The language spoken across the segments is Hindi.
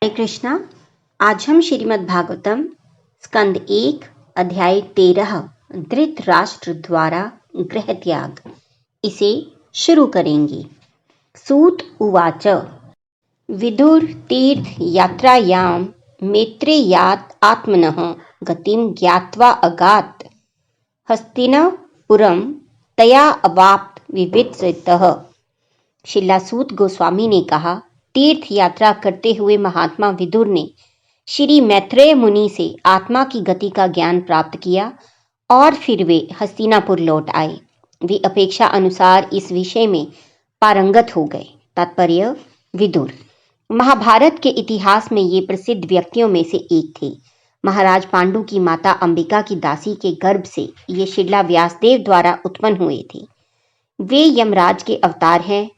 हरे कृष्णा। आज हम श्रीमद् भागवतम स्कंद 1 अध्याय 13 धृतराष्ट्र द्वारा गृह त्याग इसे शुरू करेंगे। सूत उवाच विदुर तीर्थ यात्रायां मैत्रेयात् आत्मनः गतिं ज्ञात्वा अगात् हस्तिनापुरं तया अवाप्त विवित्सतः। शिला सूत गोस्वामी ने कहा, तीर्थ यात्रा करते हुए महात्मा विदुर ने श्री मैत्रेय मुनि से आत्मा की गति का ज्ञान प्राप्त किया और फिर वे हस्तिनापुर लौट आए। वे अपेक्षा अनुसार इस विषय में पारंगत हो गए। तात्पर्य: विदुर महाभारत के इतिहास में ये प्रसिद्ध व्यक्तियों में से एक थे। महाराज पांडु की माता अंबिका की दासी के गर्भ से ये शिला व्यासदेव द्वारा उत्पन्न हुए थे। वे यमराज के अवतार हैं।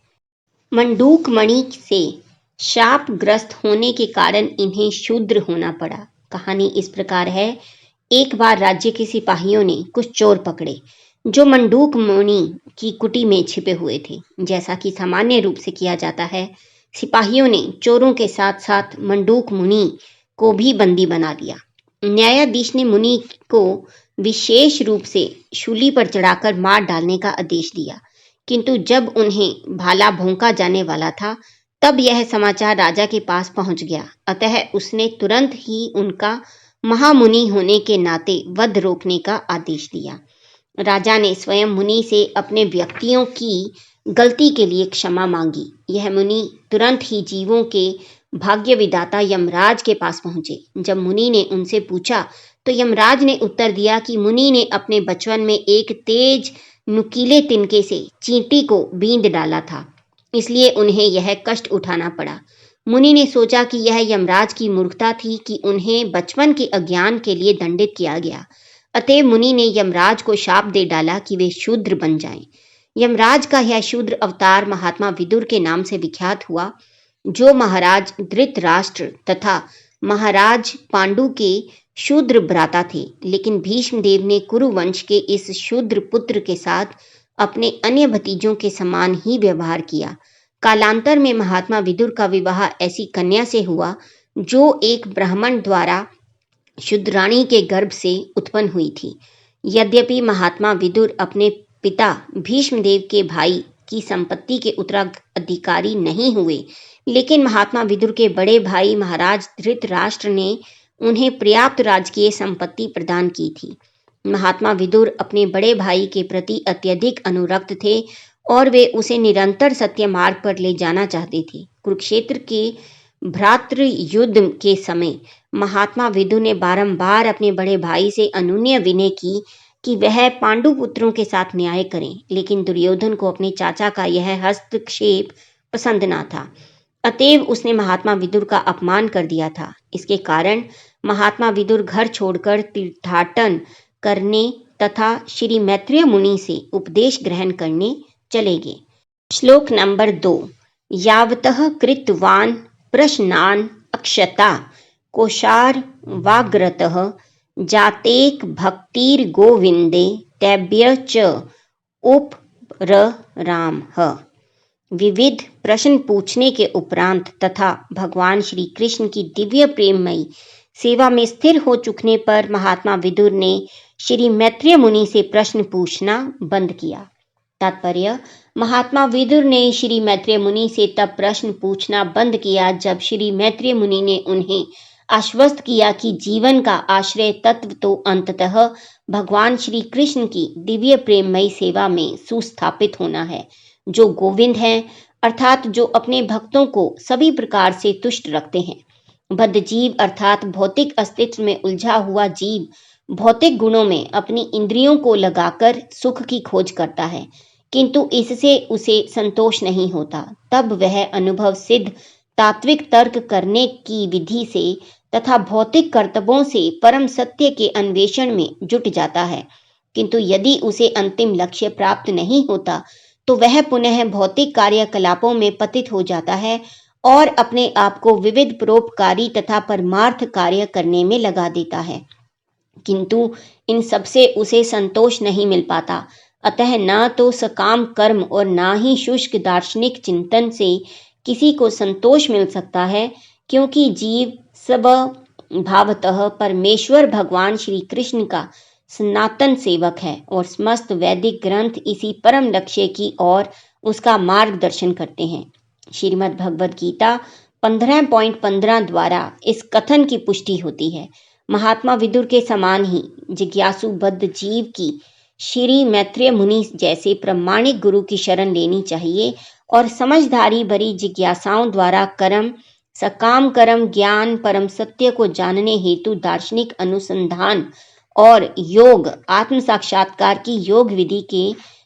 मंडूक मणि से शापग्रस्त होने के कारण इन्हें शूद्र होना पड़ा। कहानी इस प्रकार है। एक बार राज्य के सिपाहियों ने कुछ चोर पकड़े जो मंडूक मणि की कुटी में छिपे हुए थे। जैसा कि सामान्य रूप से किया जाता है, सिपाहियों ने चोरों के साथ साथ मंडूक मुनि को भी बंदी बना लिया। न्यायाधीश ने मुनि को विशेष रूप से शूली पर चढ़ाकर मार डालने का आदेश दिया, किंतु जब उन्हें भाला भोंका जाने वाला था तब यह समाचार राजा के पास पहुंच गया। अतः उसने तुरंत ही उनका महामुनि होने के नाते वध रोकने का आदेश दिया। राजा ने स्वयं मुनि से अपने व्यक्तियों की गलती के लिए क्षमा मांगी। यह मुनि तुरंत ही जीवों के भाग्य विधाता यमराज के पास पहुंचे। जब मुनि ने उनसे पूछा तो यमराज ने उत्तर दिया कि मुनि ने अपने बचपन में एक तेज नुकीले तिनके से चींटी को बींध डाला था, इसलिए उन्हें यह कष्ट उठाना पड़ा। मुनि ने सोचा कि यह यमराज की मूर्खता थी कि उन्हें बचपन के अज्ञान के लिए दंडित किया गया। अतएव मुनि ने यमराज को शाप दे डाला कि वे शूद्र बन जाएं। यमराज का यह शूद्र अवतार महात्मा विदुर के नाम से विख्यात हुआ, जो महाराज धृतराष्ट्र तथा महाराज पांडु के शूद्र भ्राता थे। लेकिन भीष्मदेव ने कुरुवंश के इस शूद्र पुत्र के साथ अपने अन्य भतीजों के समान ही व्यवहार किया। कालांतर में महात्मा विदुर का विवाह ऐसी कन्या से हुआ जो एक ब्राह्मण द्वारा शूद्राणी के गर्भ से उत्पन्न हुई थी। यद्यपि महात्मा विदुर अपने पिता भीष्मदेव के भाई की संपत्ति के उत्तराधिकारी नहीं हुए, लेकिन महात्मा विदुर के बड़े भाई महाराज धृतराष्ट्र ने उन्हें पर्याप्त राजकीय संपत्ति प्रदान की थी। महात्मा विदुर अपने बड़े भाई के प्रति अत्यधिक अनुरक्त थे और वे उसे निरंतर सत्य मार्ग पर ले जाना चाहते थे। कुरुक्षेत्र के भ्रातृ युद्ध के समय महात्मा विदुर ने बारंबार अपने बड़े भाई से अनुनय विनय की कि वह पांडु पुत्रों के साथ न्याय करें, लेकिन दुर्योधन को अपने चाचा का यह हस्तक्षेप पसंद न था। अतएव उसने महात्मा विदुर का अपमान कर दिया था। इसके कारण महात्मा विदुर घर छोड़कर तीर्थाटन करने तथा श्री मैत्रेय मुनि से उपदेश ग्रहण करने चले गए। श्लोक नंबर 2। यावतः कृतवान प्रश्नान अक्षता कोशार वाग्रतः जातेक भक्तिर गोविंदे तैभ्य च उपररामः। विविध प्रश्न पूछने के उपरांत तथा भगवान श्री कृष्ण की दिव्य प्रेममयी सेवा में स्थिर हो चुकने पर महात्मा विदुर ने श्री मैत्रेय मुनि से प्रश्न पूछना बंद किया। तात्पर्य: महात्मा विदुर ने श्री मैत्रेय मुनि से तब प्रश्न पूछना बंद किया जब श्री मैत्रेय मुनि ने उन्हें आश्वस्त किया कि जीवन का आश्रय तत्व तो अंततः भगवान श्री कृष्ण की दिव्य प्रेममयी सेवा में सुस्थापित होना है, जो गोविंद हैं, अर्थात जो अपने भक्तों को सभी प्रकार से तुष्ट रखते हैं। बद्ध जीव अर्थात भौतिक अस्तित्व में उलझा हुआ जीव भौतिक गुणों में अपनी इंद्रियों को लगाकर सुख की खोज करता है, किंतु इससे उसे संतोष नहीं होता। तब वह अनुभव सिद्ध तात्विक तर्क करने की विधि से तथा भौतिक कर्तव्यों से परम सत्य के अन्वेषण में जुट जाता है। किंतु यदि उसे अंतिम लक्ष्य प्राप्त नहीं होता तो वह पुनः भौतिक कार्यकलापों में पतित हो जाता है और अपने आप को विविध परोपकारी तथा परमार्थ कार्य करने में लगा देता है, किंतु इन सबसे उसे संतोष नहीं मिल पाता। अतः न तो सकाम कर्म और न ही शुष्क दार्शनिक चिंतन से किसी को संतोष मिल सकता है। क्योंकि जीव स्वभावतः परमेश्वर भगवान श्री कृष्ण का सनातन सेवक है और समस्त वैदिक ग्रंथ इसी परम लक्ष्य की ओर उसका मार्गदर्शन करते हैं। श्रीमद् भगवद गीता 15.15 द्वारा इस कथन की पुष्टि होती है। महात्मा विदुर के समान ही जिज्ञासु बद्ध जीव की श्री मैत्रेय मुनि जैसे प्रामाणिक गुरु की शरण लेनी चाहिए और समझदारी भरी जिज्ञासाओं द्वारा कर्म, सकाम कर्म, ज्ञान, परम सत्य को जानने हेतु दार्शनिक अनुसंधान और योग, आत्म साक्षात्कार की योग विधि के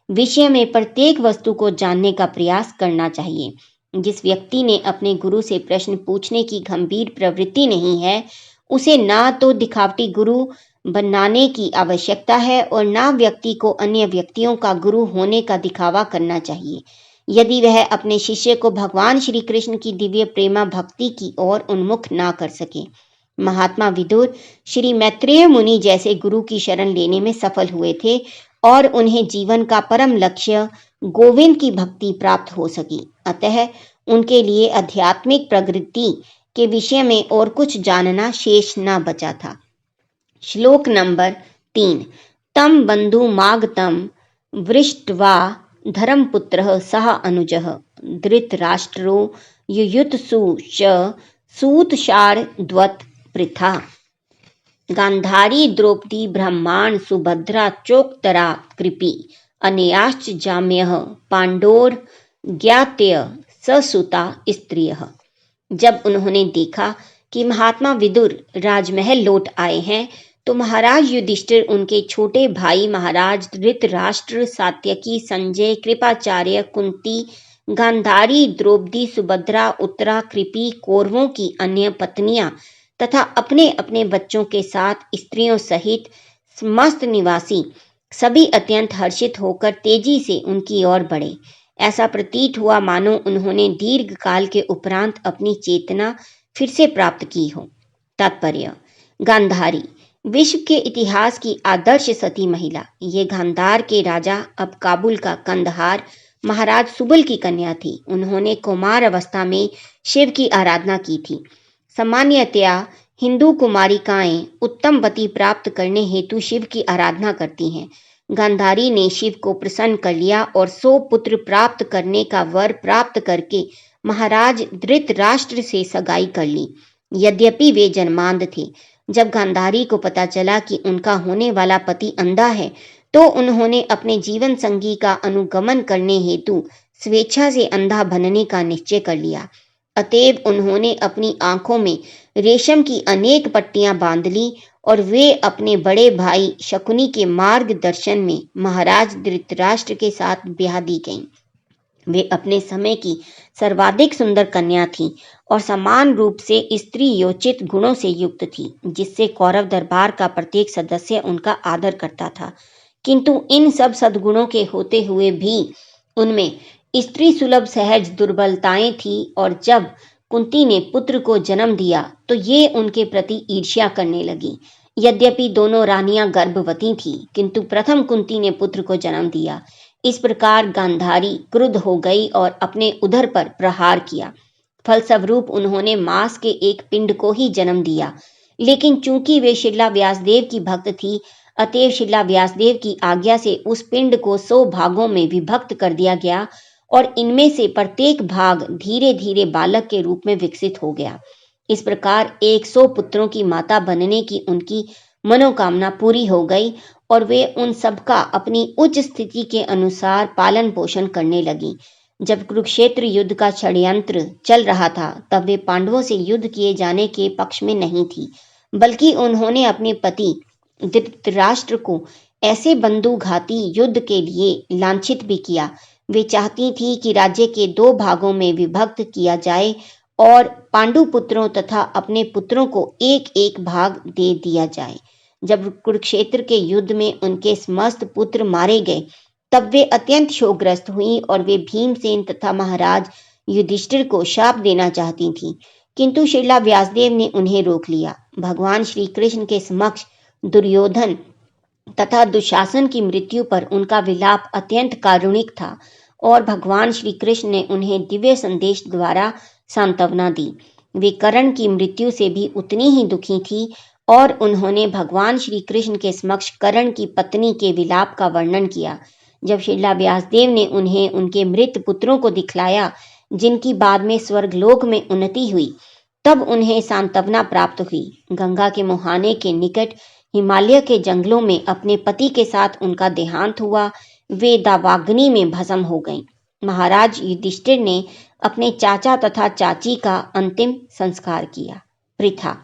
विषय में प्रत्येक वस्तु को जानने का प्रयास करना चाहिए। जिस व्यक्ति ने अपने गुरु से प्रश्न पूछने की गंभीर प्रवृत्ति नहीं है, उसे ना तो दिखावटी गुरु बनाने की आवश्यकता है और ना व्यक्ति को अन्य व्यक्तियों का गुरु होने का दिखावा करना चाहिए, यदि वह अपने शिष्य को भगवान श्री कृष्ण की दिव्य प्रेमा भक्ति की ओर उन्मुख ना कर सके। महात्मा विदुर श्री मैत्रेय मुनि जैसे गुरु की शरण लेने में सफल हुए थे और उन्हें जीवन का परम लक्ष्य गोविंद की भक्ति प्राप्त हो सकी। अतः उनके लिए आध्यात्मिक प्रगति के विषय में और कुछ जानना शेष न बचा था। श्लोक नंबर 3। तम बंधु मागतम वृष्ट्वा धर्मपुत्रः सह अनुजः धृतराष्ट्रो युयुत्सु च सूतशार्दूत पृथा। गांधारी द्रौपदी ब्रह्मांड सुभद्रा चोक्तरा कृपी अनयाश्च जाम्यः पांडोर ज्ञात्य ससुता स्त्रियः। जब उन्होंने देखा कि महात्मा विदुर राजमहल लौट आए हैं तो महाराज युधिष्ठिर, उनके छोटे भाई महाराज धृतराष्ट्र, सात्यकी, संजय, कृपाचार्य, कुंती, गांधारी, द्रौपदी, सुभद्रा, उत्तरा, कृपी, कौरवों की अन्य पत्नियां तथा अपने अपने बच्चों के साथ स्त्रियों सहित समस्त निवासी सभी अत्यंत हर्षित होकर तेजी से उनकी ओर बढ़े। ऐसा प्रतीत हुआ मानो उन्होंने दीर्घ काल के उपरांत अपनी चेतना फिर से प्राप्त की हो। तात्पर्य: गांधारी विश्व के इतिहास की आदर्श सती महिला। ये गांधार के राजा, अब काबुल का कंदहार, महाराज सुबल की कन्या थी। उन्होंने कुमार अवस्था में शिव की आराधना की थी। सामान्यतया हिंदू कुमारिकाएं उत्तम पति प्राप्त करने हेतु शिव की आराधना करती हैं। गांधारी ने शिव को प्रसन्न कर लिया और 100 पुत्र प्राप्त करने का वर प्राप्त करके महाराज धृतराष्ट्र से सगाई कर ली। यद्यपि वे जन्मांध थे। जब गांधारी को पता चला कि उनका होने वाला पति अंधा है तो उन्होंने अपने जीवन संगी का अनुगमन करने हेतु स्वेच्छा से अंधा बनने का निश्चय कर लिया। अतएव उन्होंने अपनी आंखों में रेशम की अनेक पट्टियां बांध ली और वे अपने बड़े भाई शकुनी के मार्गदर्शन में महाराज धृतराष्ट्र के साथ ब्याह दी गईं। वे अपने समय की सर्वाधिक सुंदर कन्या थी और समान रूप से स्त्री योचित गुणों से युक्त थी, जिससे कौरव दरबार का प्रत्येक सदस्य उनका आदर करता था। किंतु इन सब सद्गुणों के होते हुए भी उनमें स्त्री सुलभ सहज दुर्बलताएं थी और जब कुंती ने पुत्र को जन्म दिया तो ये उनके प्रति ईर्ष्या करने लगी। यद्यपि दोनों रानियां गर्भवती थीं, किंतु प्रथम कुंती ने पुत्र को जन्म दिया। इस प्रकार गांधारी क्रुद्ध हो गई और अपने उदर पर प्रहार किया। फलस्वरूप उन्होंने मांस के एक पिंड को ही जन्म दिया। लेकिन चूंकि वे शिला व्यासदेव की भक्त थी, अतएव शिला व्यासदेव की आज्ञा से उस पिंड को 100 भागों में विभक्त कर दिया गया और इनमें से प्रत्येक भाग धीरे धीरे बालक के रूप में विकसित हो गया। इस प्रकार 100 पुत्रों की माता बनने की उनकी मनोकामना पूरी हो गई और वे उन सबका अपनी उच्च स्थिति के अनुसार पालन पोषण करने लगी। जब कुरुक्षेत्र युद्ध का षड्यंत्र चल रहा था तब वे पांडवों से युद्ध किए जाने के पक्ष में नहीं थी, बल्कि उन्होंने अपने पति धृतराष्ट्र को ऐसे बंधुघाती युद्ध के लिए लांछित भी किया। वे चाहती थी कि राज्य के 2 भागों में विभक्त किया जाए और पांडु पुत्रों तथा अपने पुत्रों को एक एक भाग दे दिया जाए। जब कुरुक्षेत्र के युद्ध में उनके समस्त पुत्र मारे गए तब वे अत्यंत शोकग्रस्त हुई और वे भीमसेन तथा महाराज युधिष्ठिर को शाप देना चाहती थीं, किंतु शिला व्यासदेव ने उन्हें रोक लिया। भगवान श्री कृष्ण के समक्ष दुर्योधन तथा दुशासन की मृत्यु पर उनका विलाप अत्यंत कारुणिक था और भगवान श्री कृष्ण ने उन्हें दिव्य संदेश द्वारा सांत्वना दी। वे कर्ण की मृत्यु से भी उतनी ही दुखी थी और उन्होंने भगवान श्री कृष्ण के समक्ष कर्ण की पत्नी के विलाप का वर्णन किया। जब श्रीला व्यासदेव ने उन्हें उनके मृत पुत्रों को दिखलाया, जिनकी बाद में स्वर्गलोक में उन्नति हुई, तब उन्हें सांत्वना प्राप्त हुई। गंगा के मुहाने के निकट हिमालय के जंगलों में अपने पति के साथ उनका देहांत हुआ। वे दावाग्नि में भस्म हो गईं। महाराज युधिष्ठिर ने अपने चाचा तथा चाची का अंतिम संस्कार किया। प्रथा।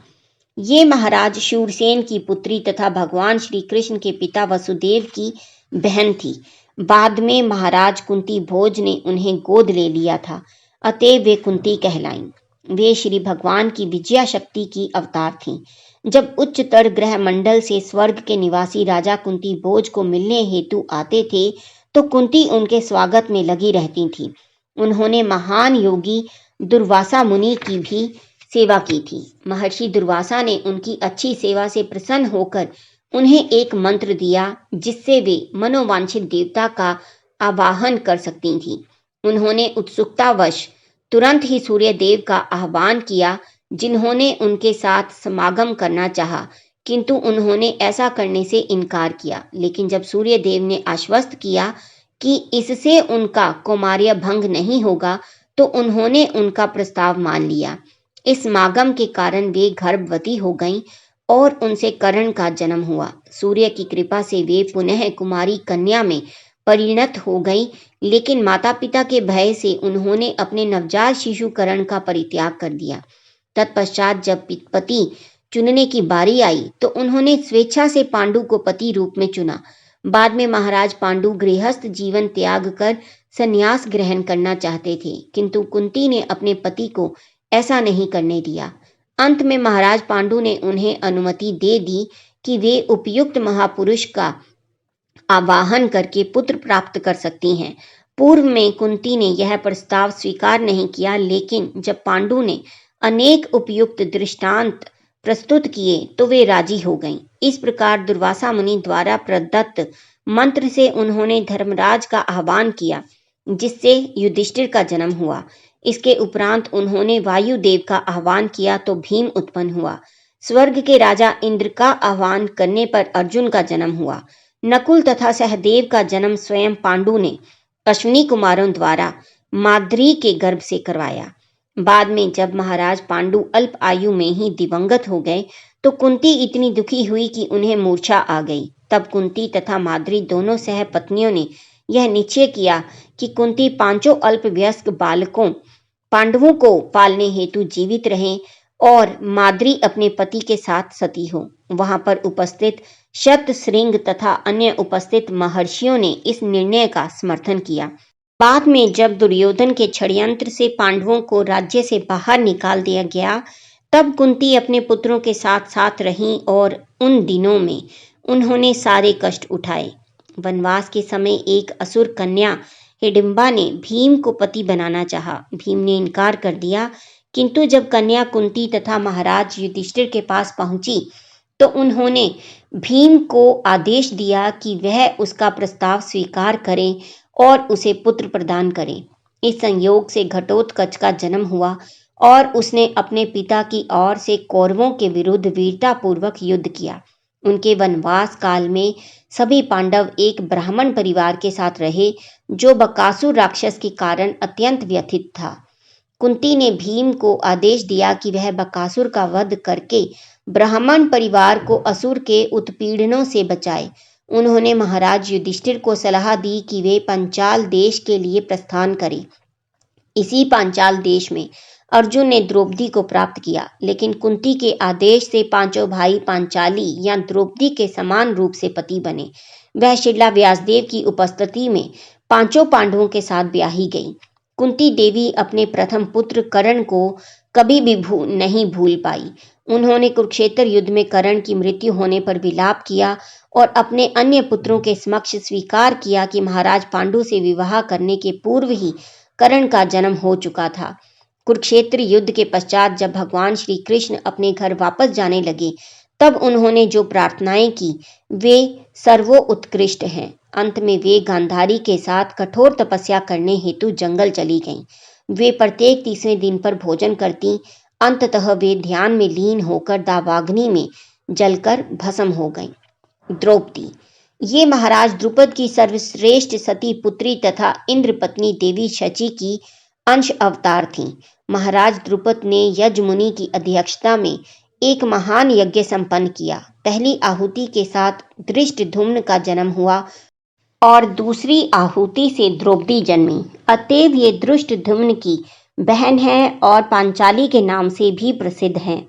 ये महाराज शूरसेन की पुत्री तथा भगवान श्री कृष्ण के पिता वसुदेव की बहन थी। बाद में महाराज कुंती भोज ने उन्हें गोद ले लिया था, अतएव वे कुंती कहलाईं। वे श्री भगवान की विजया शक्ति की अवतार थीं। जब उच्चतर ग्रह मंडल से स्वर्ग के निवासी राजा कुंती भोज को मिलने हेतु आते थे, तो कुंती उनके स्वागत में लगी रहती थी। उन्होंने महान योगी दुर्वासा मुनि की भी सेवा की थी। महर्षि दुर्वासा ने उनकी अच्छी सेवा से प्रसन्न होकर उन्हें एक मंत्र दिया, जिससे वे मनोवांछित देवता का आवाहन कर सकती थीं। उन्होंने उत्सुकतावश तुरंत ही सूर्य देव का आह्वान किया, जिन्होंने उनके साथ समागम करना चाहा, किंतु उन्होंने ऐसा करने से इनकार किया। लेकिन जब सूर्य देव ने आश्वस्त किया कि इससे उनका कौमार्य भंग नहीं होगा, तो उन्होंने उनका प्रस्ताव मान लिया। इस समागम के कारण वे गर्भवती हो गईं और उनसे कर्ण का जन्म हुआ। सूर्य की कृपा से वे पुनः कुमारी कन्या में परिणत हो गई, लेकिन माता पिता के भय से उन्होंने अपने नवजात शिशु कर्ण का परित्याग कर दिया। तत्पश्चात जब पति चुनने की बारी आई, तो उन्होंने स्वेच्छा से पांडु को पति रूप में चुना। बाद में महाराज पांडु गृहस्थ जीवन त्याग कर संन्यास ग्रहण करना चाहते थे, किंतु कुंती ने अपने पति को ऐसा नहीं करने दिया। अंत में महाराज पांडु ने उन्हें अनुमति दे दी कि वे उपयुक्त महापुरुष का आवाहन करके पुत्र प्राप्त कर सकती हैं। पूर्व में कुंती ने यह प्रस्ताव स्वीकार नहीं किया, लेकिन जब पांडु ने अनेक उपयुक्त दृष्टांत प्रस्तुत किए तो वे राजी हो गईं। इस प्रकार दुर्वासा मुनि द्वारा प्रदत्त मंत्र से उन्होंने धर्मराज का आह्वान किया, जिससे युधिष्ठिर का जन्म हुआ। इसके उपरांत उन्होंने वायुदेव का आह्वान किया तो भीम उत्पन्न हुआ। स्वर्ग के राजा इंद्र का आह्वान करने पर अर्जुन का जन्म हुआ। नकुल तथा सहदेव का जन्म स्वयं पांडु ने अश्विनी कुमारों द्वारा माद्री के गर्भ से करवाया। बाद में जब महाराज पांडु अल्प आयु में ही दिवंगत हो गए, तो कुंती इतनी दुखी हुई कि उन्हें मूर्छा आ गई। तब कुंती तथा माद्री दोनों सहपत्नियों ने यह निश्चय किया कि कुंती पांचों अल्प वयस्क बालकों पांडवों को पालने हेतु जीवित रहें और माद्री अपने पति के साथ सती हो। वहां पर उपस्थित शतशृंग तथा अन्य उपस्थित महर्षियों ने इस निर्णय का समर्थन किया। बाद में जब दुर्योधन के षड्यंत्र से पांडवों को राज्य से बाहर निकाल दिया गया, तब कुंती अपने पुत्रों के साथ साथ रहीं और उन दिनों में उन्होंने सारे कष्ट उठाए। वनवास के समय एक असुर कन्या हिडिंबा ने भीम को पति बनाना चाहा। भीम ने इनकार कर दिया, किंतु जब कन्या कुंती तथा महाराज युधिष्ठिर के पास पहुंची, तो उन्होंने भीम को आदेश दिया कि वह उसका प्रस्ताव स्वीकार करें और उसे पुत्र प्रदान करें। इस संयोग से घटोत्कच का जन्म हुआ और उसने अपने पिता की ओर से कौरवों के विरुद्ध वीरतापूर्वक युद्ध किया। उनके वनवास काल में सभी पांडव एक ब्राह्मण परिवार के साथ रहे, जो बकासुर राक्षस के कारण अत्यंत व्यथित था। कुंती ने भीम को आदेश दिया कि वह बकासुर का वध करके ब्राह्मण परिवार को असुर के उत्पीड़नों से बचाए। उन्होंने महाराज युधिष्ठिर को सलाह दी कि वे पांचाल देश के लिए प्रस्थान करें। इसी पांचाल देश में अर्जुन ने द्रौपदी को प्राप्त किया, लेकिन कुंती के आदेश से पांचों भाई पांचाली या द्रौपदी के समान रूप से पति बने। वह श्रीला व्यासदेव की उपस्थिति में पांचों पांडवों के साथ ब्याही गई। कुंती देवी अपने प्रथम पुत्र कर्ण को कभी भी नहीं भूल पाई। उन्होंने कुरुक्षेत्र युद्ध में कर्ण की मृत्यु होने पर विलाप किया और अपने अन्य पुत्रों के समक्ष स्वीकार किया कि महाराज पांडु से विवाह करने के पूर्व ही कर्ण का जन्म हो चुका था। कुरुक्षेत्र युद्ध के पश्चात जब भगवान श्री कृष्ण अपने घर वापस जाने लगे, तब उन्होंने जो प्रार्थनाएं की वे सर्वोत्कृष्ट हैं। अंत में वे गांधारी के साथ कठोर तपस्या करने हेतु जंगल चली गईं। वे प्रत्येक तीसरे दिन पर भोजन करती, अंततः वे ध्यान में लीन होकर दावाग्नि में जलकर भस्म हो गईं। द्रौपदी, ये महाराज द्रुपद की सर्वश्रेष्ठ सती पुत्री तथा इंद्र पत्नी देवी शची की अंश अवतार थीं। महाराज द्रुपद ने यज मुनि की अध्यक्षता में एक महान यज्ञ संपन्न किया। पहली आहुति के साथ धृष्टद्युम्न का जन्म हुआ और दूसरी आहुति से द्रौपदी जन्मी। अतएव ये धृष्टद्युम्न की बहन है और पांचाली के नाम से भी प्रसिद्ध हैं।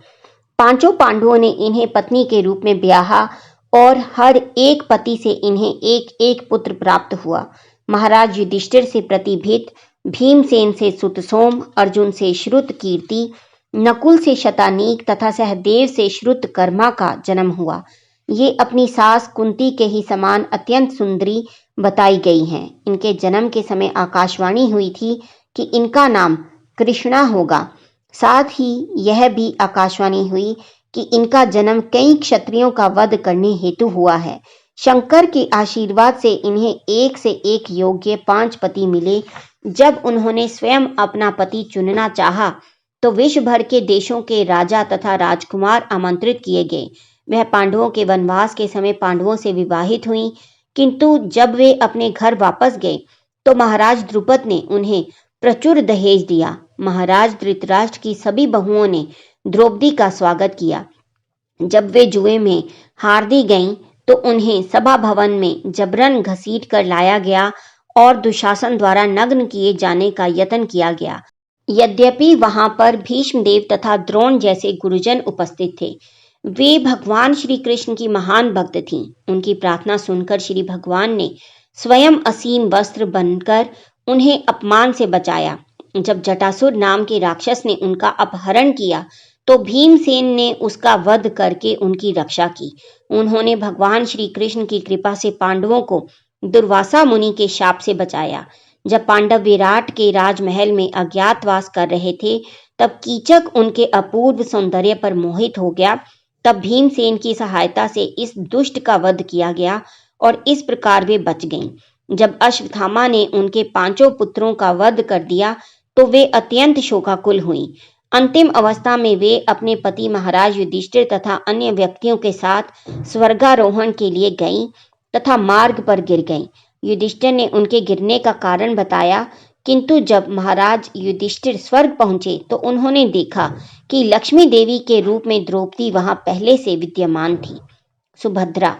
पांचों पांडवों ने इन्हें पत्नी के रूप में ब्याहा और हर एक पति से इन्हें एक एक पुत्र प्राप्त हुआ। महाराज युधिष्ठिर से प्रतिभीत, भीमसेन से सुतसोम, अर्जुन से श्रुतकीर्ति, नकुल से शतानीक तथा सहदेव से श्रुतकर्मा का जन्म हुआ। ये अपनी सास कुंती के ही समान अत्यंत सुंदरी बताई गई हैं। इनके जन्म के समय आकाशवाणी हुई थी कि इनका नाम कृष्णा होगा। साथ ही यह भी आकाशवाणी हुई कि इनका जन्म कई क्षत्रियों का वध करने हेतु हुआ है। शंकर के आशीर्वाद से इन्हें एक से एक योग्य 5 पति मिले। जब उन्होंने स्वयं अपना पति चुनना चाहा तो विश्व भर के देशों के राजा तथा राजकुमार आमंत्रित किए गए। वह पांडवों के वनवास के समय पांडवों से विवाहित हुई, किंतु जब वे अपने घर वापस गए तो महाराज द्रुपद ने उन्हें प्रचुर दहेज दिया। महाराज धृतराष्ट्र की सभी बहुओं ने द्रौपदी का स्वागत किया। जब वे जुए में हार दी गईं तो उन्हें सभा भवन में जबरन घसीट कर लाया गया और दुशासन द्वारा नग्न किए जाने का यत्न किया गया। यद्यपि वहां पर भीष्मदेव तथा द्रोण जैसे गुरुजन उपस्थित थे। वे भगवान श्री कृष्ण की महान भक्त थीं। उनकी प्रार्थना सुनकर श्री भगवान ने स्वयं असीम वस्त्र बनकर उन्हें अपमान से बचाया। जब जटासुर नाम के राक्षस ने उनका अपहरण किया तो भीमसेन ने उसका वध करके उनकी रक्षा की। उन्होंने भगवान श्री कृष्ण की कृपा से पांडवों को दुर्वासा मुनि के शाप से बचाया। जब पांडव विराट के राजमहल में अज्ञातवास कर रहे थे तब कीचक उनके अपूर्व सौंदर्य पर मोहित हो गया। तब भीमसेन की सहायता से इस दुष्ट का वध किया गया और इस प्रकार वे बच गईं। जब अश्वत्थामा ने उनके 5 पुत्रों का वध कर दिया तो वे अत्यंत शोकाकुल हुईं। अंतिम अवस्था में वे अपने पति महाराज युधिष्ठिर तथा अन्य व्यक्तियों के साथ स्वर्गारोहण के लिए गईं तथा मार्ग पर गिर गईं। युधिष्ठिर ने उनके गिरने का कारण बताया, किंतु जब महाराज युधिष्ठिर स्वर्ग पहुंचे तो उन्होंने देखा कि लक्ष्मी देवी के रूप में द्रौपदी वहां पहले से विद्यमान थी। सुभद्रा,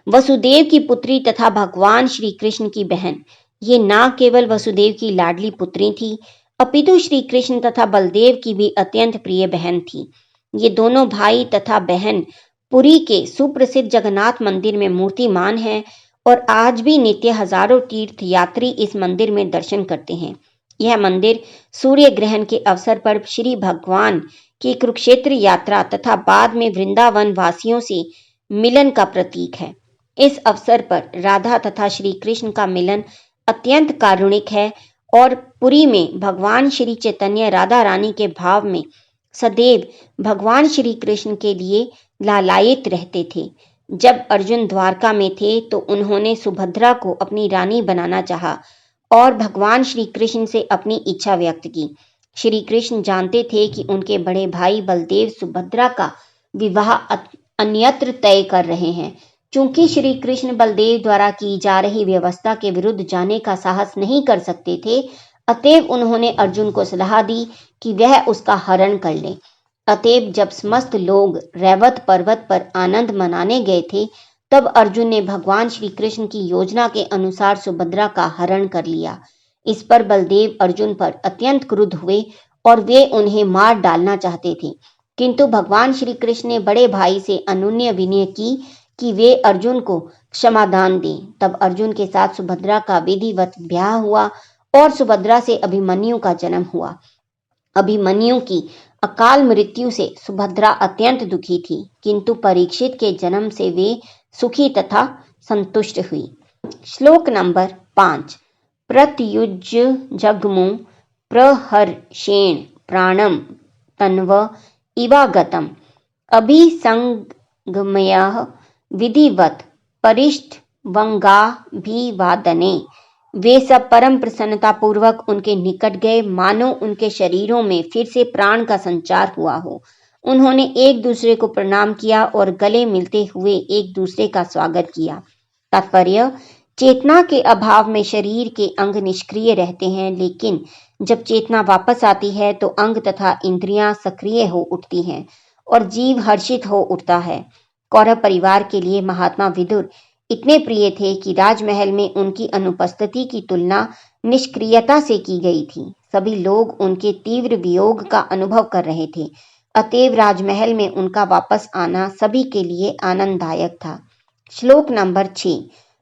वसुदेव की पुत्री तथा भगवान श्री कृष्ण की बहन। ये न केवल वसुदेव की लाडली पुत्री थी अपितु श्री कृष्ण तथा बलदेव की भी अत्यंत प्रिय बहन थी। ये दोनों भाई तथा बहन पुरी के सुप्रसिद्ध जगन्नाथ मंदिर में मूर्तिमान हैं और आज भी नित्य हजारों तीर्थ यात्री इस मंदिर में दर्शन करते हैं। यह मंदिर सूर्य ग्रहण के अवसर पर श्री भगवान की कुरुक्षेत्र यात्रा तथा बाद में वृंदावन वासियों से मिलन का प्रतीक है। इस अवसर पर राधा तथा श्री कृष्ण का मिलन अत्यंत कारुणिक है और पुरी में भगवान श्री चैतन्य राधा रानी के भाव में सदैव भगवान श्री कृष्ण के लिए लालायित रहते थे। जब अर्जुन द्वारका में थे तो उन्होंने सुभद्रा को अपनी रानी बनाना चाहा और भगवान श्री कृष्ण से अपनी इच्छा व्यक्त की। श्री कृष्ण जानते थे कि उनके बड़े भाई बलदेव सुभद्रा का विवाह अन्यत्र तय कर रहे हैं। चूंकि श्री कृष्ण बलदेव द्वारा की जा रही व्यवस्था के विरुद्ध जाने का साहस नहीं कर सकते थे, अतएव उन्होंने अर्जुन को सलाह दी कि वह उसका हरण कर ले। अतएव जब समस्त लोग रैवत पर्वत पर आनंद मनाने गए थे तब अर्जुन ने भगवान श्री कृष्ण की योजना के अनुसार सुभद्रा का हरण कर लिया। इस पर बलदेव अर्जुन पर अत्यंत क्रुद्ध हुए और वे उन्हें मार डालना चाहते थे, किंतु भगवान श्री कृष्ण ने बड़े भाई से अनुनय विनय की कि वे अर्जुन को क्षमादान दें। तब अर्जुन के साथ सुभद्रा का विधिवत ब्याह हुआ और सुभद्रा से अभिमन्यु का जन्म हुआ। अभिमन्यु की अकाल मृत्यु से सुभद्रा अत्यंत दुखी थी, किंतु परीक्षित के जन्म से वे सुखी तथा संतुष्ट हुई। श्लोक नंबर 5। प्रत्युज्य जग्मु प्रहर्षेण प्राणम तन्व इवागतम अभिसंगमयः विधिवत परिष्ठ वंगाभिवादने वे सब परम प्रसन्नता पूर्वक उनके निकट गए, मानो उनके शरीरों में फिर से प्राण का संचार हुआ हो। उन्होंने एक दूसरे को प्रणाम किया और गले मिलते हुए एक दूसरे का स्वागत किया। तात्पर्य: चेतना के अभाव में शरीर के अंग निष्क्रिय रहते हैं, लेकिन जब चेतना वापस आती है तो अंग तथा इंद्रियां सक्रिय हो उठती हैं और जीव हर्षित हो उठता है। कौरव परिवार के लिए महात्मा विदुर इतने प्रिय थे कि राजमहल में उनकी अनुपस्थिति की तुलना निष्क्रियता से की गई थी। सभी लोग उनके तीव्र वियोग का अनुभव कर रहे थे, अतएव राजमहल में उनका वापस आना सभी के लिए आनंददायक था। श्लोक नंबर 6।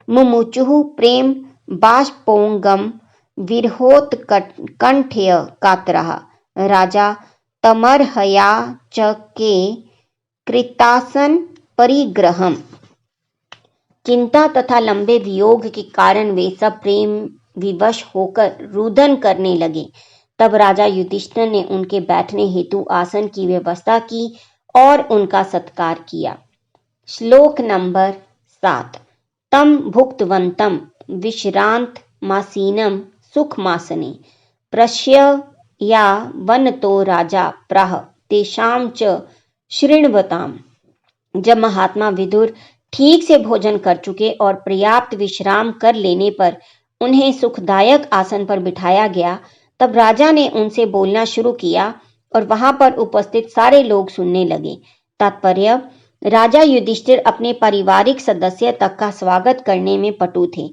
मुमुचुः प्रेम बाष्पोंगम विरहोत्कंठ्य कातरः राजा तमर्हया च के कृतासन परिग्रहम। चिंता तथा लंबे वियोग के कारण वे सब प्रेम विवश होकर रुदन करने लगे। तब राजा युधिष्ठिर ने उनके बैठने हेतु आसन की व्यवस्था की और उनका सत्कार किया। श्लोक नंबर 7। तम भुक्तवंतम विश्रांत मासीनम सुखमासने प्रश्य या वनतो राजा प्राह तेषां च शृण्वताम। जब महात्मा विदुर ठीक से भोजन कर चुके और पर्याप्त विश्राम कर लेने पर उन्हें सुखदायक आसन पर बिठाया गया, तब राजा ने उनसे बोलना शुरू किया और वहां पर उपस्थित सारे लोग सुनने लगे। तात्पर्य: राजा युधिष्ठिर अपने पारिवारिक सदस्य तक का स्वागत करने में पटु थे।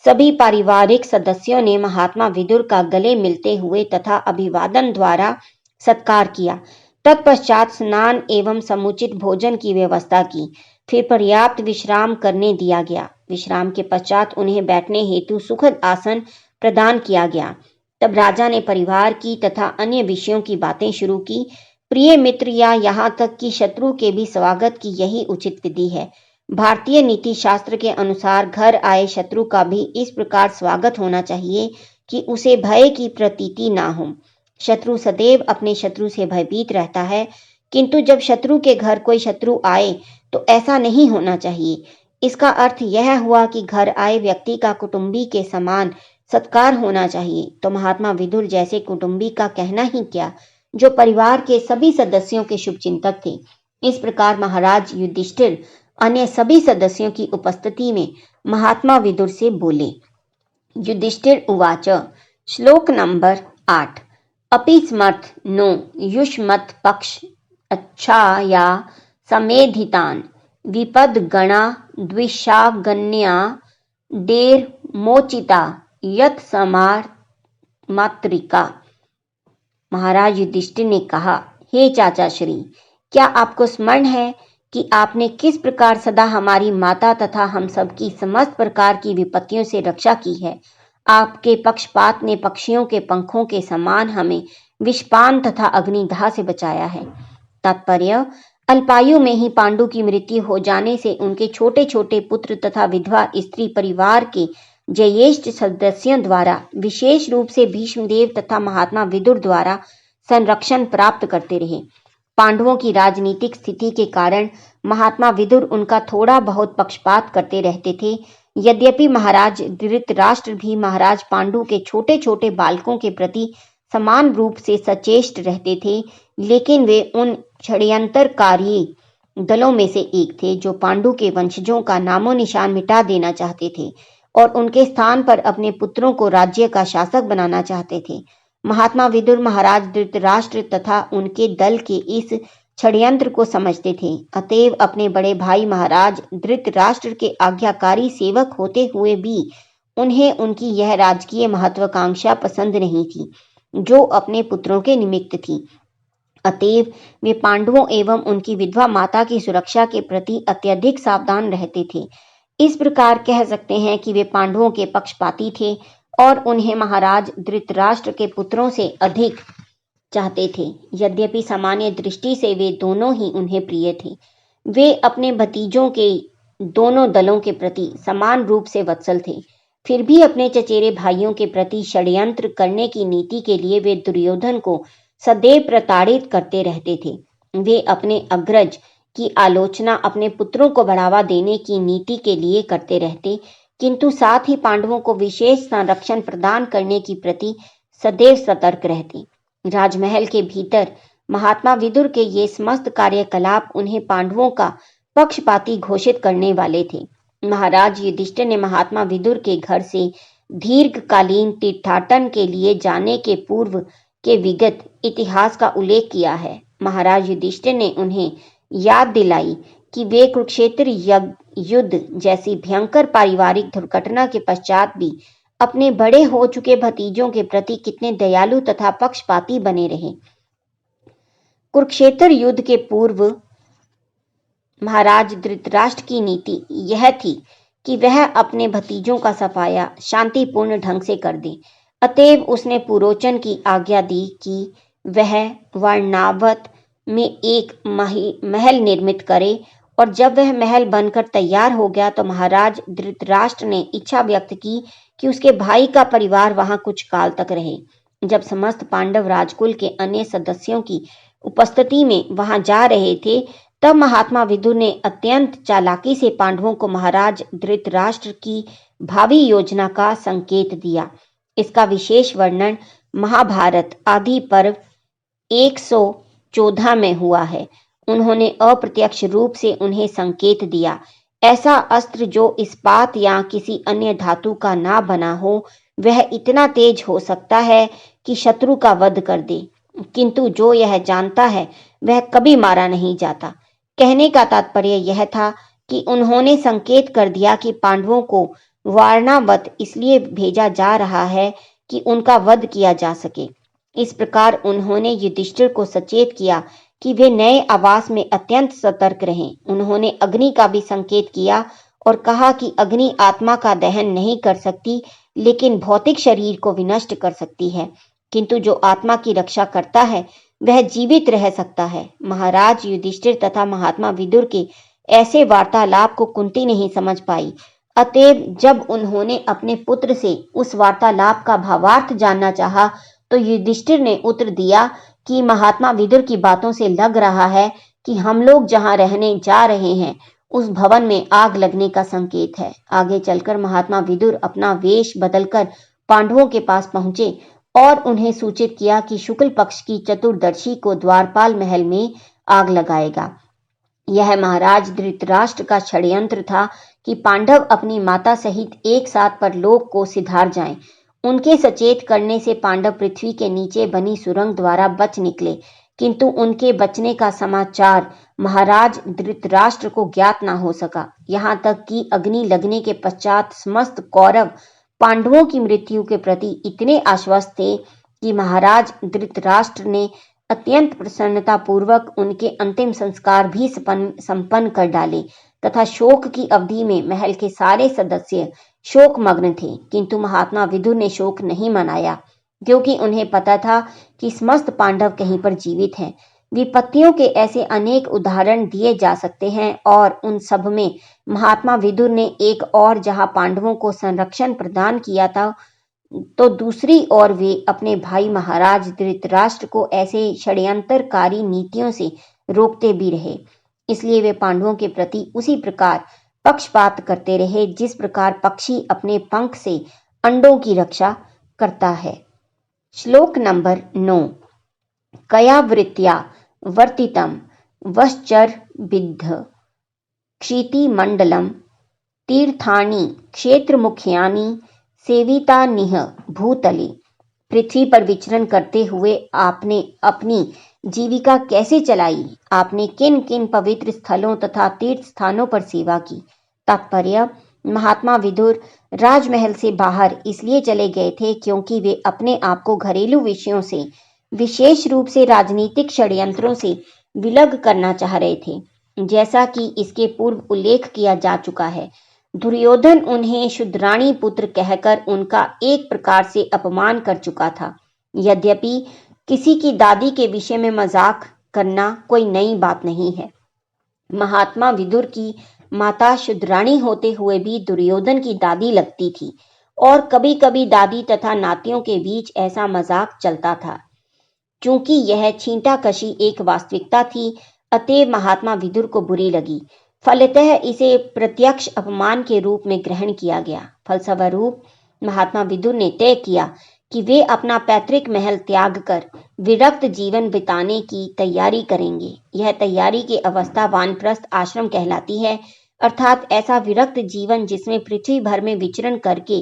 सभी पारिवारिक सदस्यों ने महात्मा विदुर का गले मिलते हुए तथा अभिवादन द्वारा सत्कार किया। तत्पश्चात स्नान एवं समुचित भोजन की व्यवस्था की, फिर पर्याप्त विश्राम करने दिया गया। विश्राम के पश्चात उन्हें बैठने हेतु सुखद आसन प्रदान किया गया। तब राजा ने परिवार की तथा अन्य विषयों की बातें शुरू की। प्रिय मित्र या यहाँ तक कि शत्रु के भी स्वागत की यही उचित विधि है। भारतीय नीति शास्त्र के अनुसार घर आए शत्रु का भी इस प्रकार स्वागत होना चाहिए कि उसे भय की प्रतीति ना हो। शत्रु सदैव अपने शत्रु से भयभीत रहता है, किंतु जब शत्रु के घर कोई शत्रु आए तो ऐसा नहीं होना चाहिए। इसका अर्थ यह हुआ कि घर आए व्यक्ति का कुटुंबी के समान सत्कार होना चाहिए। तो महात्मा विदुर जैसे कुटुंबी का कहना ही क्या, जो परिवार के सभी सदस्यों के शुभचिंतक थे। इस प्रकार महाराज युधिष्ठिर अन्य सभी सदस्यों की उपस्थिति में महात्मा विदुर से बोले। युधिष्ठिर उवाच। श्लोक नंबर 8। अपि स्मर्थ नो युष्मत् पक्ष अच्छाया समेधितान विपदगणा द्विषागन्या डेर मोचिता यत समार मातृका। महाराज युधिष्ठिर ने कहा, हे चाचा श्री, क्या आपको स्मरण है कि आपने किस प्रकार सदा हमारी माता तथा हम सबकी समस्त प्रकार की विपत्तियों से रक्षा की है। आपके पक्षपात ने पक्षियों के पंखों के समान हमें विषपान तथा अग्निदाह से बचाया है। तात्पर्य: अल्पायु में ही पांडु की मृत्यु हो जाने से उनके छोटे छोटे पुत्र तथा विधवा स्त्री परिवार के ज्येष्ठ सदस्यों द्वारा, विशेष रूप से भीष्मदेव तथा महात्मा विदुर द्वारा संरक्षण प्राप्त करते रहे। पांडवों की राजनीतिक स्थिति के कारण महात्मा विदुर उनका थोड़ा बहुत पक्षपात करते रहते थे। यद्यपि महाराज धृतराष्ट्र भी महाराज पांडु के छोटे छोटे बालकों के प्रति समान रूप से सचेष्ट रहते थे, लेकिन वे उन षड्यंत्रकारी दलों में से एक थे जो पांडु के वंशजों का नामो निशान मिटा देना चाहते थे और उनके स्थान पर अपने पुत्रों को राज्य का शासक बनाना चाहते थे। महात्मा विदुर महाराज धृतराष्ट्र तथा उनके दल के इस षड्यंत्र को समझते थे, अतएव अपने बड़े भाई महाराज धृतराष्ट्र के आज्ञाकारी सेवक होते हुए भी उन्हें उनकी यह राजकीय महत्वाकांक्षा पसंद नहीं थी जो अपने पुत्रों के निमित्त थी। अतएव वे पांडवों एवं उनकी विधवा माता की सुरक्षा के प्रति अत्यधिक सावधान रहते थे। इस प्रकार कह सकते हैं कि वे पांडवों के पक्षपाती थे और उन्हें महाराज धृतराष्ट्र के पुत्रों से अधिक चाहते थे। यद्यपि सामान्य दृष्टि से वे दोनों ही उन्हें प्रिय थे। वे अपने भतीजों के दोनों दलों के प्रति समान रूप से वत्सल थे। फिर भी अपने चचेरे भाइयों के प्रति षड्यंत्र करने की नीति के लिए वे दुर्योधन को सदैव प्रताड़ित करते रहते थे। वे अपने अग्रज की आलोचना अपने पुत्रों को बढ़ावा देने की नीति के लिए करते रहते, किंतु साथ ही पांडवों को विशेष संरक्षण प्रदान करने की प्रति सदैव सतर्क रहते। राजमहल के भीतर महात्मा विदुर के ये समस्त कार्यकलाप उन्हें पांडवों का पक्षपाती घोषित करने वाले थे। महाराज युधिष्ठिर ने महात्मा विदुर के घर से दीर्घकालीन तीर्थाटन के लिए जाने के पूर्व के विगत इतिहास का उल्लेख किया है। महाराज युधिष्ठिर ने उन्हें याद दिलाई कि वे कुरुक्षेत्र युद्ध जैसी भयंकर पारिवारिक दुर्घटना के पश्चात भी अपने बड़े हो चुके भतीजों के प्रति कितने दयालु तथा पक्षपाती बने रहे। कुरुक्षेत्र युद्ध के पूर्व महाराज धृतराष्ट्र की नीति यह थी कि वह अपने भतीजों का सफाया शांतिपूर्ण ढंग से कर दे। अतएव उसने पुरोचन की आज्ञा दी कि वह वारणावत में एक महल निर्मित करे, और जब वह महल बनकर तैयार हो गया तो महाराज धृतराष्ट्र ने इच्छा व्यक्त की कि उसके भाई का परिवार वहां कुछ काल तक रहे। जब समस्त पांडव राजकुल के अन्य सदस्यों की उपस्थिति में वहां जा रहे थे, तब महात्मा विदुर ने अत्यंत चालाकी से पांडवों को महाराज धृतराष्ट्र की भावी योजना का संकेत दिया। इसका विशेष वर्णन महाभारत आदि पर्व 114 में हुआ है। उन्होंने अप्रत्यक्ष रूप से उन्हें संकेत दिया, ऐसा अस्त्र जो इस्पात या किसी अन्य धातु का ना बना हो, वह इतना तेज हो सकता है कि शत्रु का वध कर दे, किंतु जो यह जानता है वह कभी मारा नहीं जाता। कहने का तात्पर्य यह था कि उन्होंने संकेत कर दिया कि पांडवों को वारणावत इसलिए भेजा जा रहा है कि उनका वध किया जा सके। इस प्रकार उन्होंने युधिष्ठिर को सचेत किया कि वे नए आवास में अत्यंत सतर्क रहें। उन्होंने अग्नि का भी संकेत किया और कहा कि अग्नि आत्मा का दहन नहीं कर सकती, लेकिन भौतिक शरीर को विनष्ट कर सकती है, किंतु जो आत्मा की रक्षा करता है वह जीवित रह सकता है। महाराज युधिष्ठिर तथा महात्मा विदुर के ऐसे वार्तालाप को कुंती नहीं समझ पाई। अतएव जब उन्होंने अपने पुत्र से उस वार्तालाप का भावार्थ जानना चाहा, तो युधिष्ठिर ने उत्तर दिया कि महात्मा विदुर की बातों से लग रहा है कि हम लोग जहां रहने जा रहे हैं उस भवन में आग लगने का संकेत है। आगे चलकर महात्मा विदुर अपना वेश बदलकर पांडवों के पास पहुंचे और उन्हें सूचित किया कि शुक्ल पक्ष की चतुर्दशी को द्वारपाल महल में आग लगाएगा। यह महाराज धृतराष्ट्र का षड्यंत्र था कि पांडव अपनी माता सहित एक साथ परलोक को सिधार जाएं। उनके सचेत करने से पांडव पृथ्वी के नीचे बनी सुरंग द्वारा बच निकले, किंतु उनके बचने का समाचार महाराज धृतराष्ट्र को ज्ञात न हो सका। यहाँ तक कि अग्नि लगने के पश्चात समस्त कौरव पांडवों की मृत्यु के प्रति इतने आश्वस्त थे कि महाराज धृतराष्ट्र ने अत्यंत प्रसन्नता पूर्वक उनके अंतिम संस्कार भी संपन्न कर डाले तथा शोक की अवधि में महल के सारे सदस्य शोकमग्न थे। किंतु महात्मा विदुर ने शोक नहीं मनाया, क्योंकि उन्हें पता था कि समस्त पांडव कहीं पर जीवित हैं। विपत्तियों के ऐसे अनेक उदाहरण दिए जा सकते हैं और उन सब में महात्मा विदुर ने एक और जहां पांडवों को संरक्षण प्रदान किया था, तो दूसरी ओर वे अपने भाई महाराज धृतराष्ट्र को ऐसे षड्यंत्रकारी नीतियों से रोकते भी रहे। इसलिए वे पांडवों के प्रति उसी प्रकार पक्षपात करते रहे जिस प्रकार पक्षी अपने पंख से अंडों की रक्षा करता है। श्लोक नंबर 9। कया वृत्त्या वर्तितम वश्चर विद्ध क्षिति मंडलम तीर्थानि क्षेत्र मुख्यानि सेवितानिह भूतले। पृथ्वी पर विचरण करते हुए आपने अपनी जीविका कैसे चलाई? आपने किन किन पवित्र स्थलों तथा तीर्थ स्थानों पर सेवा की? तात्पर्य: महात्मा विदुर राजमहल से बाहर इसलिए चले गए थे क्योंकि वे अपने आप को घरेलू विषयों से, विशेष रूप से राजनीतिक षड्यंत्रों से विलग करना चाह रहे थे। जैसा कि इसके पूर्व उल्लेख किया जा चुका है, दुर्योधन उन्हें शुद्राणी पुत्र कहकर उनका एक प्रकार से अपमान कर चुका था। यद्यपि किसी की दादी के विषय में मजाक करना कोई नई बात नहीं है। महात्मा विदुर की माता शुद्राणी होते हुए भी दुर्योधन की दादी लगती थी और कभी कभी दादी तथा नातियों के बीच ऐसा मजाक चलता था। चूंकि यह छींटाकशी एक वास्तविकता थी, अतएव महात्मा विदुर को बुरी लगी। फलतः इसे प्रत्यक्ष अपमान के रूप में ग्रहण किया गया। फलस्वरूप महात्मा विदुर ने तय किया कि वे अपना पैतृक महल त्याग कर विरक्त जीवन बिताने की तैयारी करेंगे। यह तैयारी की अवस्था वानप्रस्थ आश्रम कहलाती है, अर्थात ऐसा विरक्त जीवन जिसमें पृथ्वी भर में विचरण करके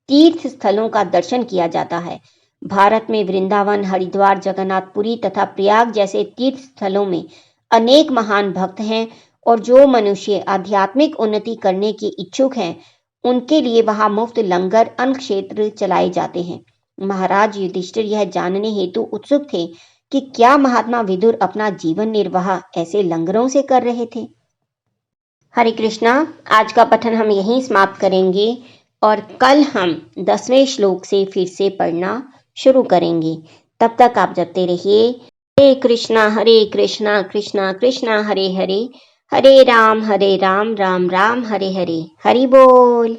तीर्थ स्थलों का दर्शन किया जाता है। भारत में वृंदावन, हरिद्वार, जगन्नाथपुरी तथा प्रयाग जैसे तीर्थ स्थलों में अनेक महान भक्त हैं और जो मनुष्य आध्यात्मिक उन्नति करने के इच्छुक हैं उनके लिए वहां मुफ्त लंगर अन्न क्षेत्र चलाए जाते हैं। महाराज युधिष्ठिर यह जानने हेतु उत्सुक थे कि क्या महात्मा विदुर अपना जीवन निर्वाह ऐसे लंगरों से कर रहे थे। हरे कृष्णा। आज का पठन हम यहीं समाप्त करेंगे और कल हम 10वें श्लोक से फिर से पढ़ना शुरू करेंगे। तब तक आप जपते रहिए हरे कृष्णा कृष्णा कृष्णा हरे हरे, हरे राम राम राम हरे हरे। हरि बोल।